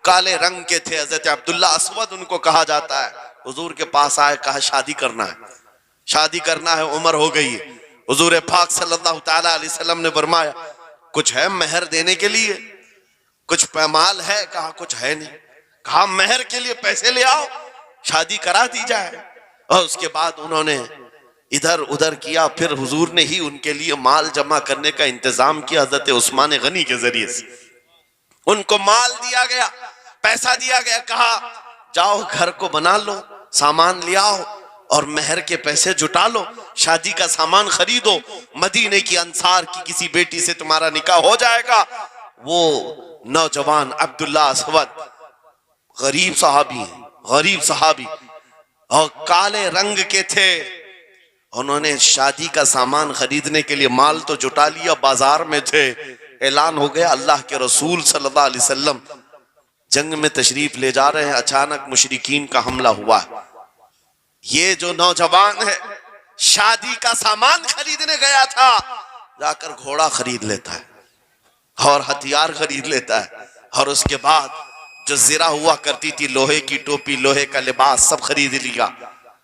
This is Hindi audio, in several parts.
काले रंग के थे, हजरत अब्दुल्ला अस्वद उनको कहा जाता है। हुजूर के पास आए, कहा शादी करना है, शादी करना है, उम्र हो गई है। हुजूर पाक सल्लल्लाहु ताला अलैहि वसल्लम ने फरमाया कुछ है मेहर देने के लिए, कुछ पैमाल है? कहा कुछ है नहीं। कहा मेहर के लिए पैसे ले आओ, शादी करा दी जाए। और उसके बाद उन्होंने इधर उधर किया, फिर हुजूर ने ही उनके लिए माल जमा करने का इंतजाम किया। हजरत उस्मान गनी के जरिए से उनको माल दिया गया, पैसा दिया गया, कहा जाओ घर को बना लो, सामान ले आओ और मेहर के पैसे जुटा लो, शादी का सामान खरीदो, मदीने की अंसार की किसी बेटी से तुम्हारा निकाह हो जाएगा। वो नौजवान अब्दुल्ला अस्वद गरीब सहाबी, गरीब सहाबी और काले रंग के थे। उन्होंने शादी का सामान खरीदने के लिए माल तो जुटा लिया, बाजार में थे। ऐलान हो गया अल्लाह के रसूल सल्लल्लाहु अलैहि वसल्लम जंग में तशरीफ ले जा रहे हैं। अचानक मुशरिकीन का हमला हुआ। ये जो नौजवान है शादी का सामान खरीदने गया था, जाकर घोड़ा खरीद लेता है और हथियार खरीद लेता है, और उसके बाद जो जिरा हुआ करती थी, लोहे की टोपी, लोहे का लिबास, सब खरीद लिया।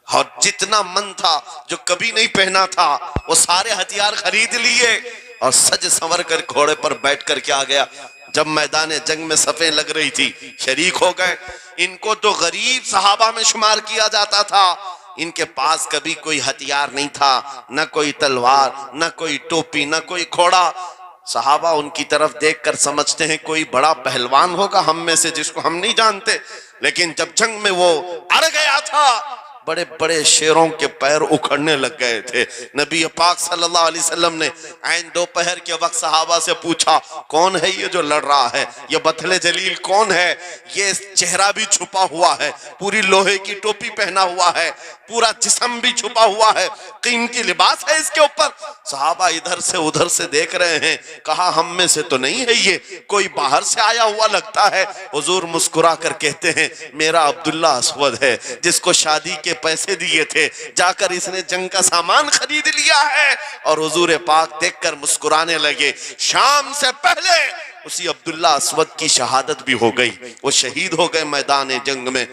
और जितना मन था जो कभी नहीं पहना था वो सारे हथियार खरीद लिए और सज संवर कर घोड़े पर बैठ कर क्या गया। जब मैदान जंग में सफें लग रही थी, शरीक हो गए। इनको तो गरीब सहाबा में शुमार किया जाता था। इनके पास कभी कोई हथियार नहीं था, न कोई तलवार, न कोई टोपी, न कोई घोड़ा। सहाबा उनकी तरफ देखकर समझते हैं कोई बड़ा पहलवान होगा हम में से जिसको हम नहीं जानते। लेकिन जब जंग में वो अड़ गया था, बड़े बड़े शेरों के पैर उखड़ने लग गए थे। नबी पाक सल्लल्लाहु अलैहि वसल्लम ने ऐन दोपहर के वक्त सहाबा से पूछा कौन है ये जो लड़ रहा है, ये बथले जलील कौन है? ये चेहरा भी छुपा हुआ है, पूरी लोहे की टोपी पहना हुआ है, पूरा जिस्म भी छुपा हुआ है, कीमती लिबास है इसके ऊपर। सहाबा इधर से उधर से देख रहे हैं। कहा हम में से तो नहीं है ये, कोई बाहर से आया हुआ लगता है। हुजूर मुस्कुरा कर कहते हैं मेरा अब्दुल्ला अस्वद है, जिसको शादी के पैसे दिए थे, जाकर इसने जंग का सामान खरीद लिया है। और हुजूर पाक देखकर मुस्कुराने लगे। शाम से पहले उसी अब्दुल्ला अस्वद की शहादत भी हो गई, वो शहीद हो गए मैदान जंग में।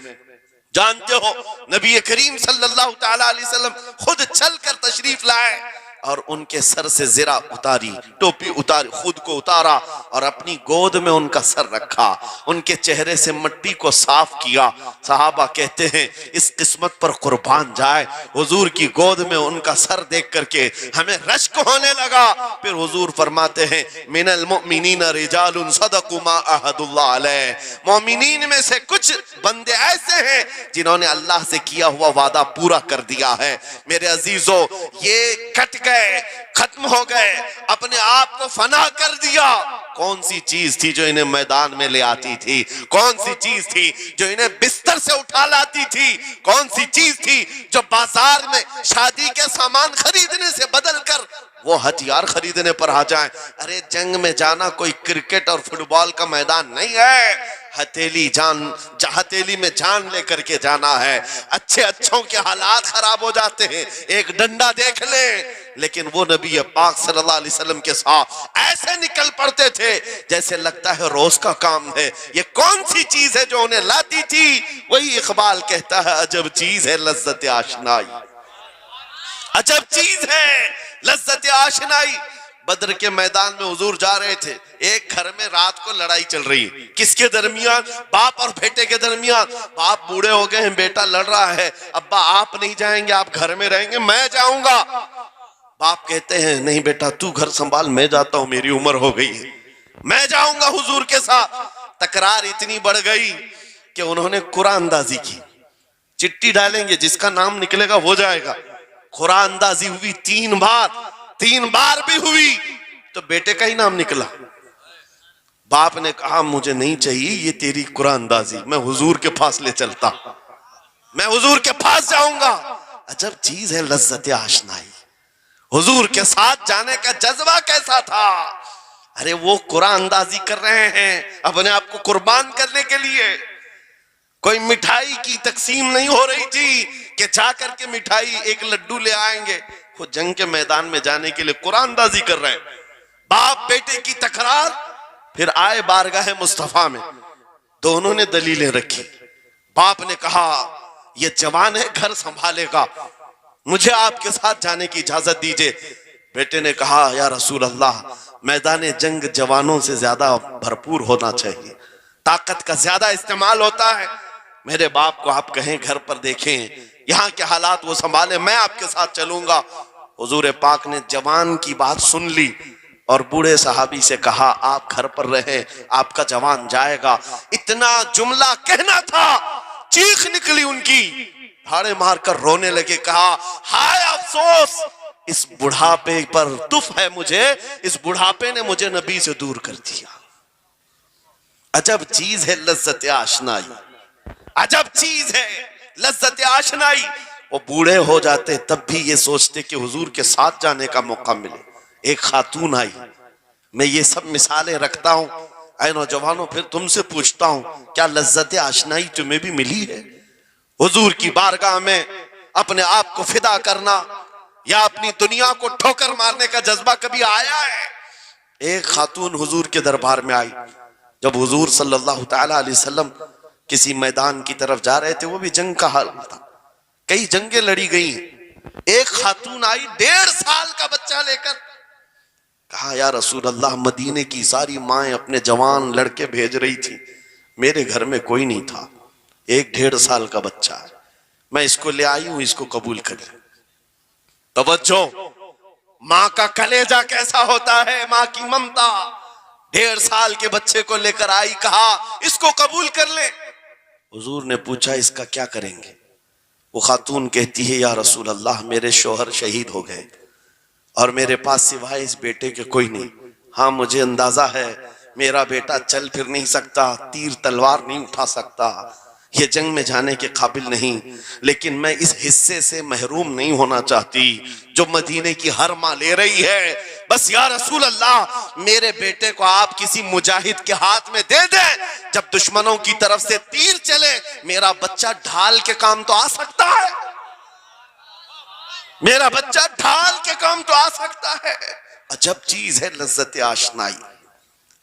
जानते हो नबी करीम सल्लल्लाहु ताला अलैहि वसल्लम खुद चलकर तशरीफ लाए और उनके सर से जिरा उतारी, टोपी उतारी, खुद को उतारा और अपनी गोद में उनका सर रखा, उनके चेहरे से मिट्टी को साफ किया। सहाबा कहते हैं इस किस्मत पर कुर्बान जाए, हुजूर की गोद में उनका सर देख करके हमें रश्क होने लगा। फिर हुजूर फरमाते हैं मिनल मुमिनीन रिजालुन सदकु मा अहदुल्लाह अलैह, मोमिनीन में से कुछ बंदे ऐसे हैं जिन्होंने अल्लाह से किया हुआ वादा पूरा कर दिया है। मेरे अजीजों, ये कट गए, खत्म हो गए, अपने आप को फना कर दिया। कौन सी चीज थी जो इन्हें मैदान में ले आती थी? कौन सी चीज थी जो इन्हें बिस्तर से उठा लाती थी? कौन सी चीज थी जो बाजार में शादी के सामान खरीदने से बदलकर वो हथियार खरीदने पर आ जाए? अरे जंग में जाना कोई क्रिकेट और फुटबॉल का मैदान नहीं है। हथेली में जान लेकर के जाना है। अच्छे अच्छों के हालात खराब हो जाते हैं, एक डंडा देख ले। लेकिन वो नबी पाक सल्लल्लाहु अलैहि वसल्लम के साथ ऐसे निकल पड़ते थे जैसे लगता है रोज का काम है। ये कौन सी चीज है जो उन्हें लाती थी? वही इकबाल कहता है अजब चीज है लज्जत आशनाई, अजब चीज है लज्जत आशनाई। बद्र के मैदान में हुजूर जा रहे थे, एक घर में रात को लड़ाई चल रही है। किसके दरमियान? बाप और बेटे के दरमियान। बाप बूढ़े हो गए हैं, बेटा लड़ रहा है। अब्बा आप नहीं जाएंगे, आप घर में रहेंगे, मैं जाऊंगा। बाप कहते हैं नहीं बेटा तू घर संभाल, मैं जाता हूं, मेरी उम्र हो गई है, मैं जाऊंगा हुजूर के साथ। तकरार इतनी बढ़ गई कि उन्होंने कुरान अंदाजी की। चिट्ठी डालेंगे, जिसका नाम निकलेगा हो जाएगा। कुरान अंदाजी हुई 3 बार, 3 बार भी हुई तो बेटे का ही नाम निकला। बाप ने कहा मुझे नहीं चाहिए ये तेरी कुरान अंदाजी, मैं हुजूर के पास ले चलता, मैं हुजूर के पास जाऊंगा। अजब चीज है लज्जत आशनाई। हुजूर के साथ जाने का जज्बा कैसा था? अरे वो कुरान अंदाजी कर रहे हैं अपने आप को कुर्बान करने के लिए। कोई मिठाई की तकसीम नहीं हो रही थी कि जाकर के मिठाई एक लड्डू ले आएंगे। वो जंग के मैदान में जाने के लिए कुरान अंदाजी कर रहे हैं। बाप बेटे की तकरार। फिर आए बारगाह मुस्तफा में, दोनों ने दलीलें रखी। बाप ने कहा यह जवान है, घर संभालेगा, मुझे आपके साथ जाने की इजाजत दीजिए। बेटे ने कहा या रसूल अल्लाह, मैदान जंग जवानों से ज्यादा भरपूर होना चाहिए, ताकत का ज्यादा इस्तेमाल होता है। मेरे बाप को आप कहें घर पर देखें, यहाँ के हालात वो संभाले, मैं आपके साथ चलूंगा। हुजूर पाक ने जवान की बात सुन ली और बूढ़े सहाबी से कहा आप घर पर रहे, आपका जवान जाएगा। इतना जुमला कहना था, चीख निकली उनकी, भाड़े मारकर रोने लगे। कहा हाय अफसोस, इस बुढ़ापे पर तुफ है मुझे, इस बुढ़ापे ने मुझे नबी से दूर कर दिया। अजब चीज है लज्जत आशनाई, अजब चीज है लज्जत आशनाई। वो बूढ़े हो जाते तब भी ये सोचते कि हुजूर के साथ जाने का मौका मिले। एक खातून आई, मैं ये सब मिसालें रखता हूं। ऐ नौजवानों, फिर तुमसे पूछता हूं, क्या लज्जत आशनाई तुम्हें भी मिली है? हुजूर की बारगाह में अपने आप को फिदा करना या अपनी दुनिया को ठोकर मारने का जज्बा कभी आया है? एक खातून हुजूर के दरबार में आई। जब हुजूर सल्लल्लाहु तआला अलैहि वसल्लम किसी मैदान की तरफ जा रहे थे, वो भी जंग का हाल था, कई जंगें लड़ी गई। एक खातून आई 1.5 साल का बच्चा लेकर। कहा या रसूल अल्लाह, मदीने की सारी माएं अपने जवान लड़के भेज रही थी, मेरे घर में कोई नहीं था, एक 1.5 साल का बच्चा है, मैं इसको ले आई हूं, इसको कबूल कर ले। तवज्जो, मां का कलेजा कैसा होता है, मां की ममता। 1.5 साल के बच्चे को लेकर आई, कहा इसको कबूल कर ले। हुजूर ने पूछा इसका क्या करेंगे? वो खातून कहती है या रसूल अल्लाह, मेरे शोहर शहीद हो गए और मेरे पास सिवाय इस बेटे के कोई नहीं। हाँ, मुझे अंदाजा है मेरा बेटा चल फिर नहीं सकता, तीर तलवार नहीं उठा सकता, ये जंग में जाने के काबिल नहीं, लेकिन मैं इस हिस्से से महरूम नहीं होना चाहती जो मदीने की हर मां ले रही है। बस या रसूल अल्लाह, मेरे बेटे को आप किसी मुजाहिद के हाथ में दे दें, जब दुश्मनों की तरफ से तीर चले मेरा बच्चा ढाल के काम तो आ सकता है, मेरा बच्चा ढाल के काम तो आ सकता है। अजब चीज है लज्जत आशनाई,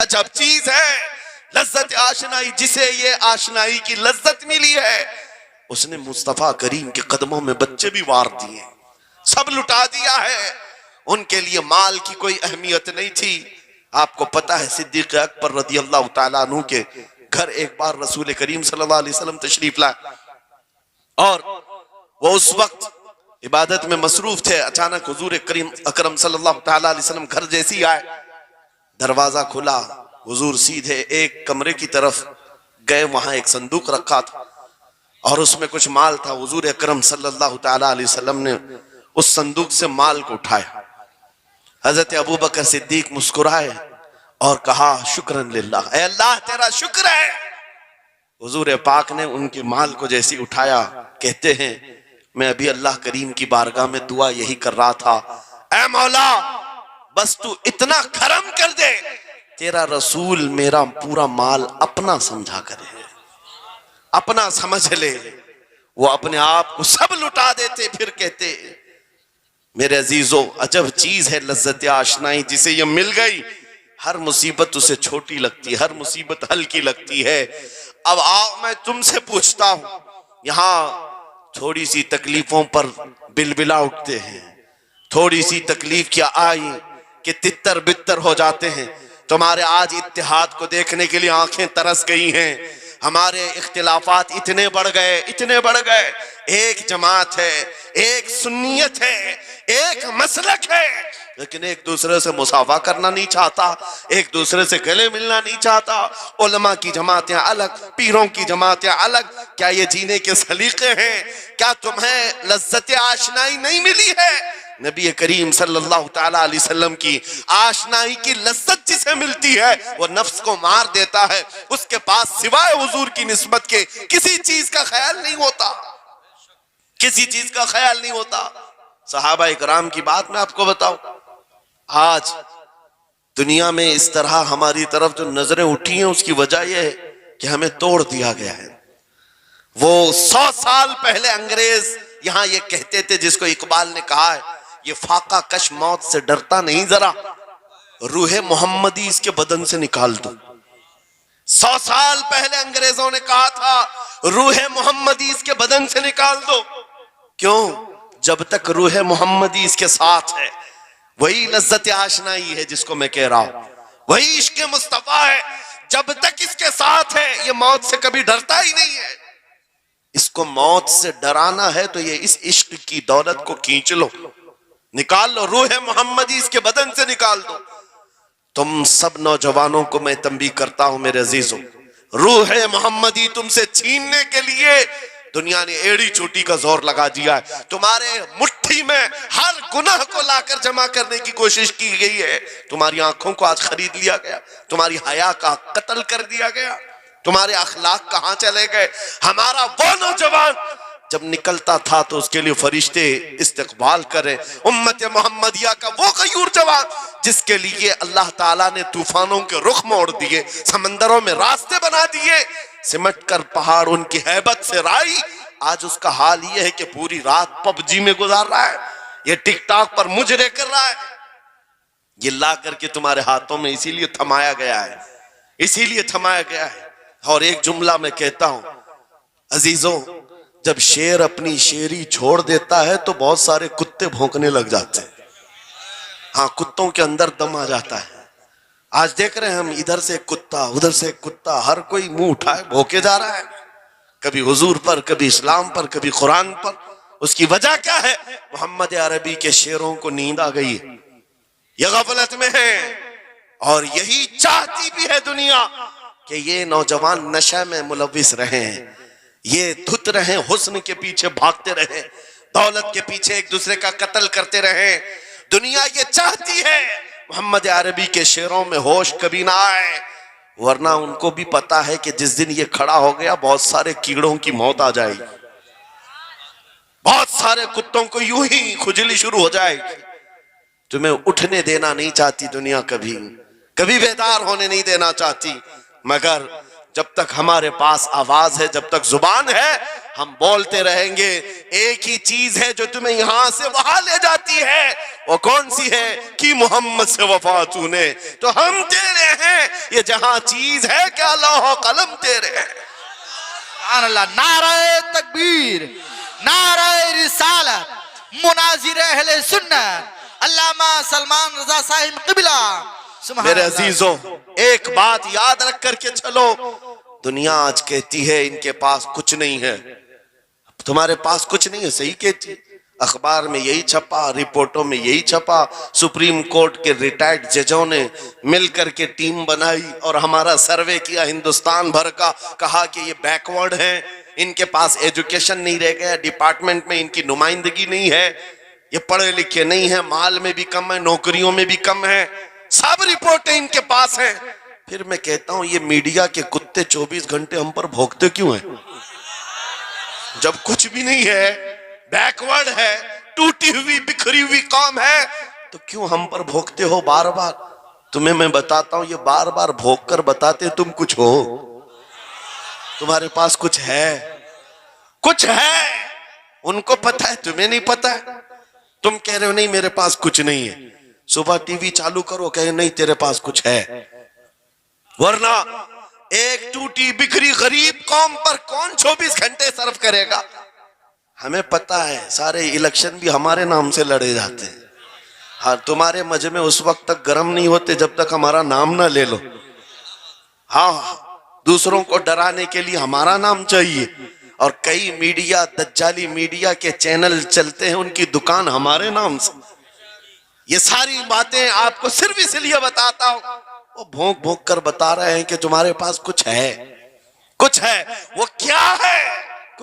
अजब चीज है लज्जत आशनाई। जिसे ये आशनाई की लज्जत मिली है, उसने मुस्तफा करीम के कदमों में बच्चे भी वार दिए, सब लुटा दिया है। उनके लिए माल की कोई अहमियत नहीं थी। आपको पता है सिद्दीक अकबर रदियल्लाहु ताला अन्हु के घर एक बार रसूल करीम सल्लल्लाहु अलैहि वसल्लम तशरीफ लाए और वो उस वक्त इबादत में मसरूफ थे। अचानक हुजूर करीम अकरम सल्लल्लाहु ताला अलैहि वसल्लम घर जैसी आए, दरवाजा खुला, हुजूर सीधे एक कमरे की तरफ गए, वहां एक संदूक रखा था और उसमें कुछ माल था। हुजूर अकरम सल्लल्लाहु ताला अलैहि वसल्लम ने उस संदूक से माल को उठाया। हजरत अबू बकर सिद्दीक मुस्कुराए और कहा शुक्रन लिल्लाह, ऐ अल्लाह तेरा शुक्र है। हुजूर पाक ने उनके माल को जैसे उठाया, कहते हैं मैं अभी अल्लाह करीम की बारगाह में दुआ यही कर रहा था, ऐ मौला बस तू इतना करम कर दे, तेरा रसूल मेरा पूरा माल अपना समझा करे, अपना समझ ले। वो अपने आप को सब लुटा देते, फिर कहते मेरे अजीजों, अजब चीज है लज्जत आशनाई। जिसे ये मिल गई हर मुसीबत उसे छोटी लगती है, हर मुसीबत हल्की लगती है। अब आओ मैं तुमसे पूछता हूं, यहाँ थोड़ी सी तकलीफों पर बिलबिला उठते हैं, थोड़ी सी तकलीफ क्या आई कि तितर बितर हो जाते हैं। तुम्हारे आज इत्तेहाद को देखने के लिए आंखें तरस गई हैं। हमारे इख्तिलाफात इतने बढ़ गए, इतने बढ़ गए। एक जमात है, एक सुन्नियत है, एक मसलक है, लेकिन एक दूसरे से मुसाफा करना नहीं चाहता, एक दूसरे से गले मिलना नहीं चाहता। उलमा की जमातें अलग, पीरों की जमातें अलग। क्या ये जीने के सलीके हैं? क्या तुम्हें लज्जत आशनाई नहीं मिली है? नबी करीम सल्लल्लाहु ताला अलैहि वसल्लम की आशनाई की लज्जत जिसे मिलती है वो नफ्स को मार देता है। उसके पास सिवाय हुजूर की निस्बत के किसी चीज का ख्याल नहीं होता, किसी चीज का ख्याल नहीं होता। सहाबा इकराम की बात मैं आपको बताऊं, आज दुनिया में इस तरह हमारी तरफ जो नजरें उठी हैं उसकी वजह यह है कि हमें तोड़ दिया गया है। वो 100 साल पहले अंग्रेज यहां ये कहते थे, जिसको इकबाल ने कहा है, ये फाका कश मौत से डरता नहीं, जरा रूहे मोहम्मदी इसके बदन से निकाल दो। 100 साल पहले अंग्रेजों ने कहा था रूह मोहम्मदी इसके बदन से निकाल दो। क्यों? जब तक रूह मोहम्मदी इसके साथ है, वही लज्जत आशनाई है जिसको मैं कह रहा हूं, वही इश्क मुस्तफा है। जब तक इसके साथ है ये मौत से कभी डरता ही नहीं है। इसको मौत से डराना है तो ये इस इश्क की दौलत को खींच लो, निकाल लो, रूह मोहम्मदी इसके बदन से निकाल दो। तुम सब नौजवानों को मैं तंबीह करता हूं मेरे अजीजों, रूह मोहम्मदी तुमसे छीनने के लिए दुनिया ने एड़ी चोटी का जोर लगा दिया है। तुम्हारे मुट्ठी में हर गुनाह को लाकर जमा करने की कोशिश की गई है। तुम्हारी आंखों को आज खरीद लिया गया, तुम्हारी हया का कत्ल कर दिया गया, तुम्हारे अखलाक कहां चले गए। हमारा वो नौजवान जब निकलता था तो उसके लिए फरिश्ते इस्तकबाल करें। उम्मत मोहम्मदिया का वो गयूर जवान जिसके लिए अल्लाह ताला ने तूफानों के रुख मोड़ दिए, समंदरों में रास्ते बना दिए, सिमट कर पहाड़ उनकी हैबत से राई। आज उसका हाल ये है कि पूरी रात पबजी में गुजार रहा है, ये टिकटॉक पर मुजरे कर रहा है। ये ला करके तुम्हारे हाथों में इसीलिए थमाया गया है, इसीलिए थमाया गया है। और एक जुमला मैं कहता हूं अजीजों, जब शेर अपनी शेरी छोड़ देता है तो बहुत सारे कुत्ते भौंकने लग जाते हैं। हाँ, कुत्तों के अंदर दम आ जाता है। आज देख रहे हैं हम, इधर से कुत्ता उधर से कुत्ता, हर कोई मुंह उठाए भौंके जा रहा है, कभी हुजूर पर, कभी इस्लाम पर, कभी कुरान पर। उसकी वजह क्या है? मोहम्मद अरबी के शेरों को नींद आ गई है, ये गफलत में है। और यही चाहती भी है दुनिया कि ये नौजवान नशा में मुलविस रहे, ये धुत रहे, हुस्न के पीछे भागते रहे, दौलत के पीछे एक दूसरे का कत्ल करते रहे। दुनिया ये चाहती है मोहम्मद अरबी के शेरों में होश कभी ना आए, वरना उनको भी पता है कि जिस दिन ये खड़ा हो गया बहुत सारे कीड़ों की मौत आ जाएगी, बहुत सारे कुत्तों को यूं ही खुजली शुरू हो जाएगी। तुम्हें उठने देना नहीं चाहती दुनिया, कभी कभी बेदार होने नहीं देना चाहती, मगर जब तक हमारे पास आवाज है, जब तक जुबान है, हम बोलते रहेंगे। एक ही चीज है जो तुम्हें यहां से वहां ले जाती है, वो कौन सी है? कि मोहम्मद से वफा तूने, तो हम तेरे हैं। ये जहां चीज है क्या लौह कलम तेरे हैं। नारे तकबीर, नारे रिसालत, मुनाजिर अहले सुन्नत अल्लामा सलमान रजा साहिब क़िबला। मेरे अजीजों, एक बात याद रख करके चलो, दुनिया आज कहती है इनके पास कुछ नहीं है, तुम्हारे पास कुछ नहीं है, सही कहती। अखबार में यही छपा, रिपोर्टों में यही छपा, सुप्रीम कोर्ट के रिटायर्ड जजों ने मिलकर के टीम बनाई और हमारा सर्वे किया हिंदुस्तान भर का, कहा कि ये बैकवर्ड हैं, इनके पास एजुकेशन नहीं रह गया, डिपार्टमेंट में इनकी नुमाइंदगी नहीं है, ये पढ़े लिखे नहीं है, माल में भी कम है, नौकरियों में भी कम है, सब रिपोर्टें इनके पास हैं। फिर मैं कहता हूं ये मीडिया के कुत्ते 24 घंटे हम पर भौंकते क्यों हैं? जब कुछ भी नहीं है, बैकवर्ड है, टूटी हुई बिखरी हुई कौम है, तो क्यों हम पर भौंकते हो बार बार? तुम्हें मैं बताता हूं, ये बार बार भौंक कर बताते तुम कुछ हो, तुम्हारे पास कुछ है, कुछ है। उनको पता है, तुम्हें नहीं पता है। तुम कह रहे हो नहीं मेरे पास कुछ नहीं है, सुबह टीवी चालू करो, कहे नहीं तेरे पास कुछ है। वरना एक टूटी बिखरी गरीब कौम पर कौन 24 घंटे सर्व करेगा? हमें पता है, सारे इलेक्शन भी हमारे नाम से लड़े जाते हैं। हाँ, तुम्हारे मजमे उस वक्त तक गर्म नहीं होते जब तक हमारा नाम ना ले लो। हाँ, दूसरों को डराने के लिए हमारा नाम चाहिए, और कई मीडिया, दज्जाली मीडिया के चैनल चलते हैं, उनकी दुकान हमारे नाम से। ये सारी बातें आपको सिर्फ इसलिए बताता हूं, वो भोंक भोंक कर बता रहे हैं कि तुम्हारे पास कुछ है, कुछ है। वो क्या है?